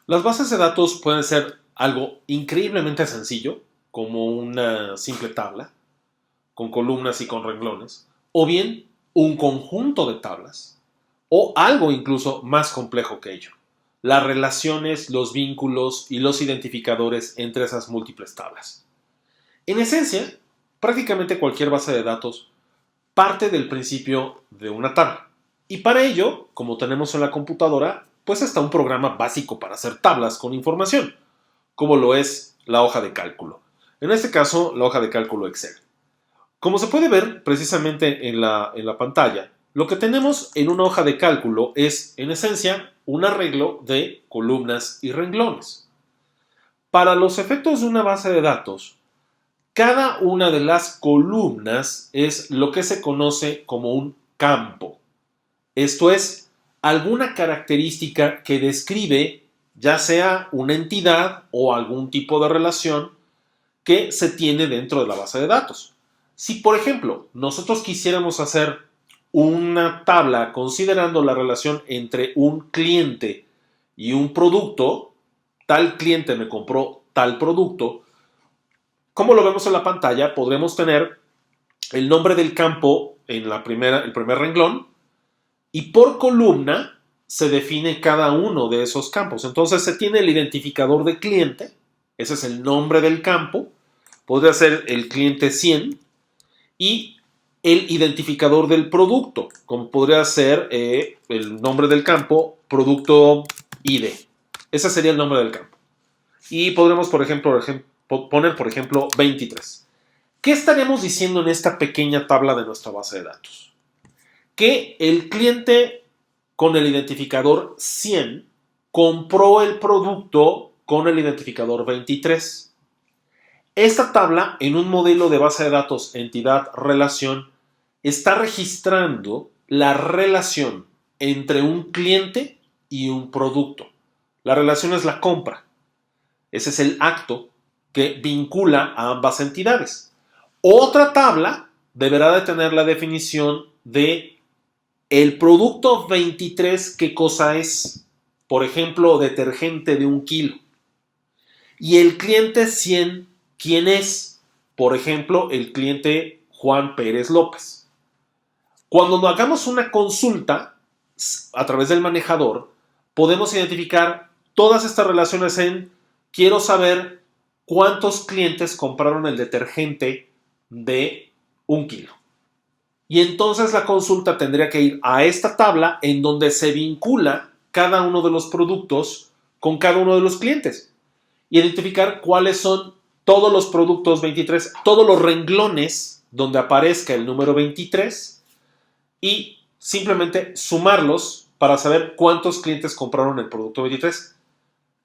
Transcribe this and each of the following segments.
Las bases de datos pueden ser algo increíblemente sencillo, como una simple tabla, con columnas y con renglones, o bien un conjunto de tablas, o algo incluso más complejo que ello, las relaciones, los vínculos y los identificadores entre esas múltiples tablas. En esencia, prácticamente cualquier base de datos parte del principio de una tabla. Y para ello, como tenemos en la computadora, pues está un programa básico para hacer tablas con información, como lo es la hoja de cálculo. En este caso, la hoja de cálculo Excel. Como se puede ver precisamente en la pantalla, lo que tenemos en una hoja de cálculo es, en esencia, un arreglo de columnas y renglones. Para los efectos de una base de datos, cada una de las columnas es lo que se conoce como un campo. Esto es, alguna característica que describe ya sea una entidad o algún tipo de relación que se tiene dentro de la base de datos. Si, por ejemplo, nosotros quisiéramos hacer una tabla considerando la relación entre un cliente y un producto, tal cliente me compró tal producto, como lo vemos en la pantalla, podremos tener el nombre del campo en el primer renglón y por columna se define cada uno de esos campos. Entonces se tiene el identificador de cliente, ese es el nombre del campo, podría ser el cliente 100 y el identificador del producto, como podría ser el nombre del campo, producto ID. Ese sería el nombre del campo. Y podremos, por ejemplo, poner, por ejemplo, 23. ¿Qué estaremos diciendo en esta pequeña tabla de nuestra base de datos? Que el cliente con el identificador 100 compró el producto con el identificador 23. Esta tabla, en un modelo de base de datos entidad-relación, está registrando la relación entre un cliente y un producto. La relación es la compra. Ese es el acto que vincula a ambas entidades. Otra tabla deberá de tener la definición de el producto 23, ¿qué cosa es? Por ejemplo, detergente de 1 kilo. Y el cliente 100, ¿quién es? Por ejemplo, el cliente Juan Pérez López. Cuando hagamos una consulta a través del manejador, podemos identificar todas estas relaciones en quiero saber cuántos clientes compraron el detergente de 1 kilo. Y entonces la consulta tendría que ir a esta tabla en donde se vincula cada uno de los productos con cada uno de los clientes. Identificar cuáles son todos los productos 23, todos los renglones donde aparezca el número 23 y simplemente sumarlos para saber cuántos clientes compraron el producto 23.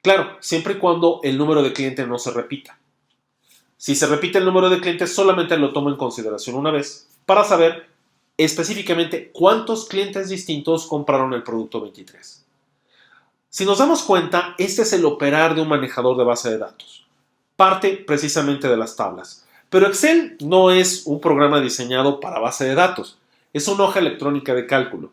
Claro, siempre y cuando el número de cliente no se repita. Si se repite el número de clientes, solamente lo tomo en consideración una vez para saber específicamente cuántos clientes distintos compraron el producto 23. Si nos damos cuenta, este es el operar de un manejador de base de datos. Parte precisamente de las tablas. Pero Excel no es un programa diseñado para base de datos. Es una hoja electrónica de cálculo.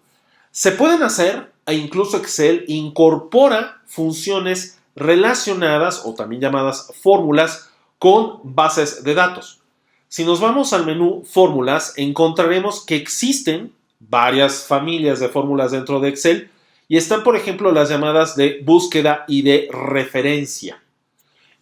Se pueden hacer, e incluso Excel incorpora funciones relacionadas o también llamadas fórmulas con bases de datos. Si nos vamos al menú fórmulas, encontraremos que existen varias familias de fórmulas dentro de Excel y están, por ejemplo, las llamadas de búsqueda y de referencia.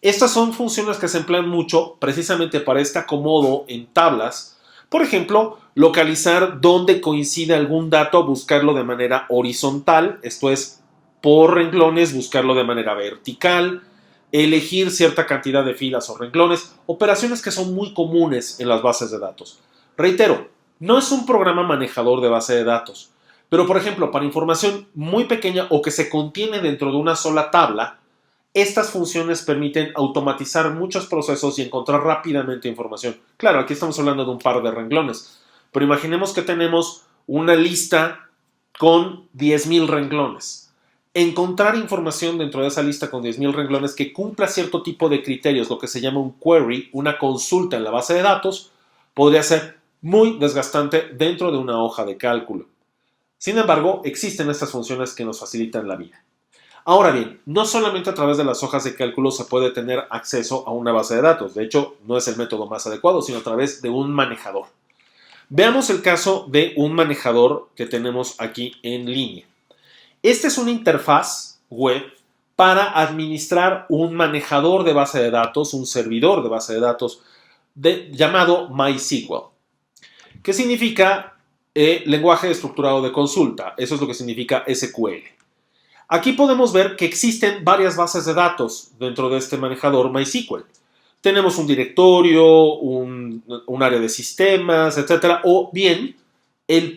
Estas son funciones que se emplean mucho precisamente para este acomodo en tablas. Por ejemplo, localizar dónde coincide algún dato, buscarlo de manera horizontal, esto es, por renglones, buscarlo de manera vertical, elegir cierta cantidad de filas o renglones, operaciones que son muy comunes en las bases de datos. Reitero, no es un programa manejador de base de datos, pero por ejemplo, para información muy pequeña o que se contiene dentro de una sola tabla, estas funciones permiten automatizar muchos procesos y encontrar rápidamente información. Claro, aquí estamos hablando de un par de renglones, pero imaginemos que tenemos una lista con 10,000 renglones. Encontrar información dentro de esa lista con 10,000 renglones que cumpla cierto tipo de criterios, lo que se llama un query, una consulta en la base de datos, podría ser muy desgastante dentro de una hoja de cálculo. Sin embargo, existen estas funciones que nos facilitan la vida. Ahora bien, no solamente a través de las hojas de cálculo se puede tener acceso a una base de datos. De hecho, no es el método más adecuado, sino a través de un manejador. Veamos el caso de un manejador que tenemos aquí en línea. Esta es una interfaz web para administrar un manejador de base de datos, un servidor de base de datos llamado MySQL. ¿Qué significa lenguaje estructurado de consulta? Eso es lo que significa SQL. Aquí podemos ver que existen varias bases de datos dentro de este manejador MySQL. Tenemos un directorio, un área de sistemas, etc. O bien,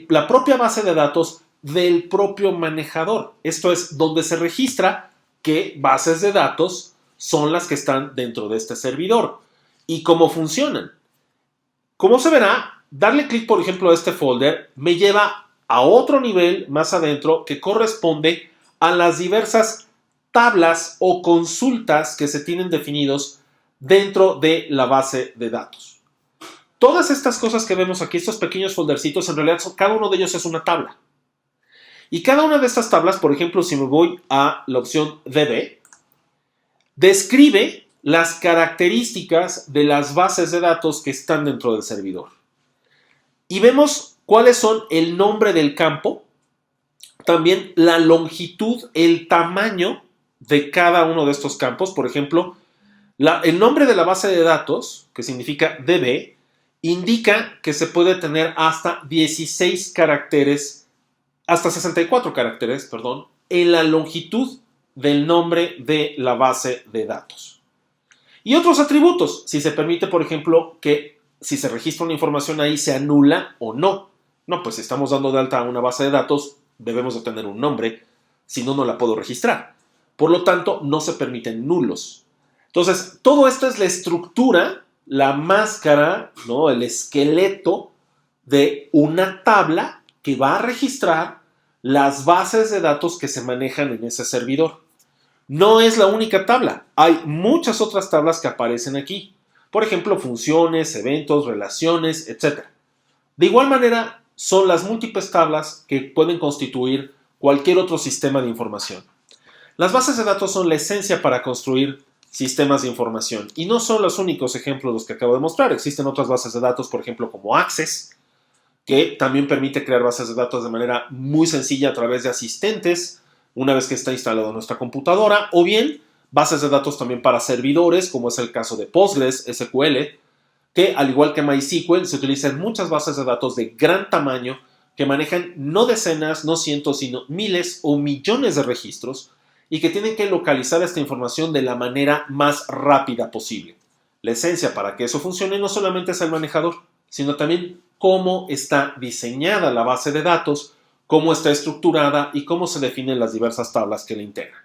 la propia base de datos del propio manejador. Esto es donde se registra qué bases de datos son las que están dentro de este servidor y cómo funcionan. Como se verá, darle clic, por ejemplo, a este folder me lleva a otro nivel más adentro que corresponde a las diversas tablas o consultas que se tienen definidos dentro de la base de datos. Todas estas cosas que vemos aquí, estos pequeños foldercitos, en realidad cada uno de ellos es una tabla. Y cada una de estas tablas, por ejemplo, si me voy a la opción DB, describe las características de las bases de datos que están dentro del servidor. Y vemos cuáles son el nombre del campo, también la longitud, el tamaño de cada uno de estos campos. Por ejemplo, el nombre de la base de datos, que significa DB, indica que se puede tener hasta 16 caracteres, hasta 64 caracteres, perdón, en la longitud del nombre de la base de datos. Y otros atributos, si se permite, por ejemplo, que si se registra una información ahí se anula o no. No, pues si estamos dando de alta a una base de datos, debemos de tener un nombre, si no, no la puedo registrar. Por lo tanto, no se permiten nulos. Entonces, todo esto es la estructura, la máscara, ¿no? El esqueleto de una tabla que va a registrar las bases de datos que se manejan en ese servidor. No es la única tabla, hay muchas otras tablas que aparecen aquí. Por ejemplo, funciones, eventos, relaciones, etc. De igual manera, son las múltiples tablas que pueden constituir cualquier otro sistema de información. Las bases de datos son la esencia para construir sistemas de información y no son los únicos ejemplos los que acabo de mostrar. Existen otras bases de datos, por ejemplo, como Access, que también permite crear bases de datos de manera muy sencilla a través de asistentes, una vez que está instalado en nuestra computadora, o bien bases de datos también para servidores, como es el caso de Postgres, SQL, que al igual que MySQL se utilizan muchas bases de datos de gran tamaño que manejan no decenas, no cientos, sino miles o millones de registros y que tienen que localizar esta información de la manera más rápida posible. La esencia para que eso funcione no solamente es el manejador, sino también cómo está diseñada la base de datos, cómo está estructurada y cómo se definen las diversas tablas que la integran.